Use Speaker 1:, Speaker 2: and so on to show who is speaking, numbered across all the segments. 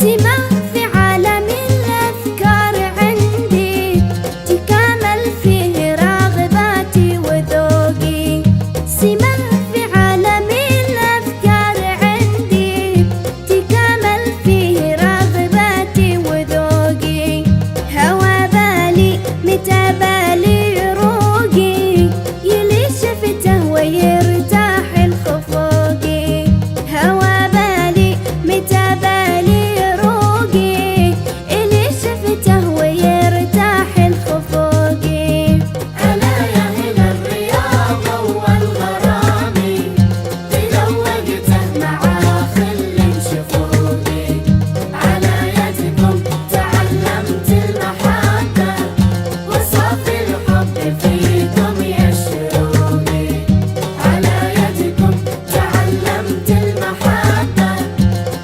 Speaker 1: سما في عالم الأفكار عندي، تكامل فيه راغباتي وذوقي. سما في عالم الأفكار عندي، تكامل فيه راغباتي وذوقي. هوى بالي متى بالي روقي، يلي شفته ويرتاح الخفوقي. هوى بالي متى بالي روقي، اللي شفته ويرتاح الخفوقي.
Speaker 2: ألا يا أهل الرياضة والغرام، تذوقته مع خل شفوقي. على يدكم تعلمت المحبة، وصافي الحب فيكم يشروقي. على يدكم تعلمت المحبة،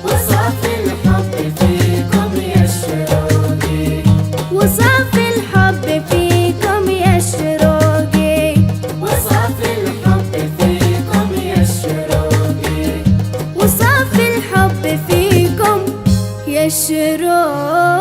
Speaker 2: وصافي الحب فيكم يشروقي.
Speaker 1: وصافي الحب فيكم يشروقي.
Speaker 2: وصافي الحب فيكم يشروقي.
Speaker 1: وصافي الحب فيكم يشروقي.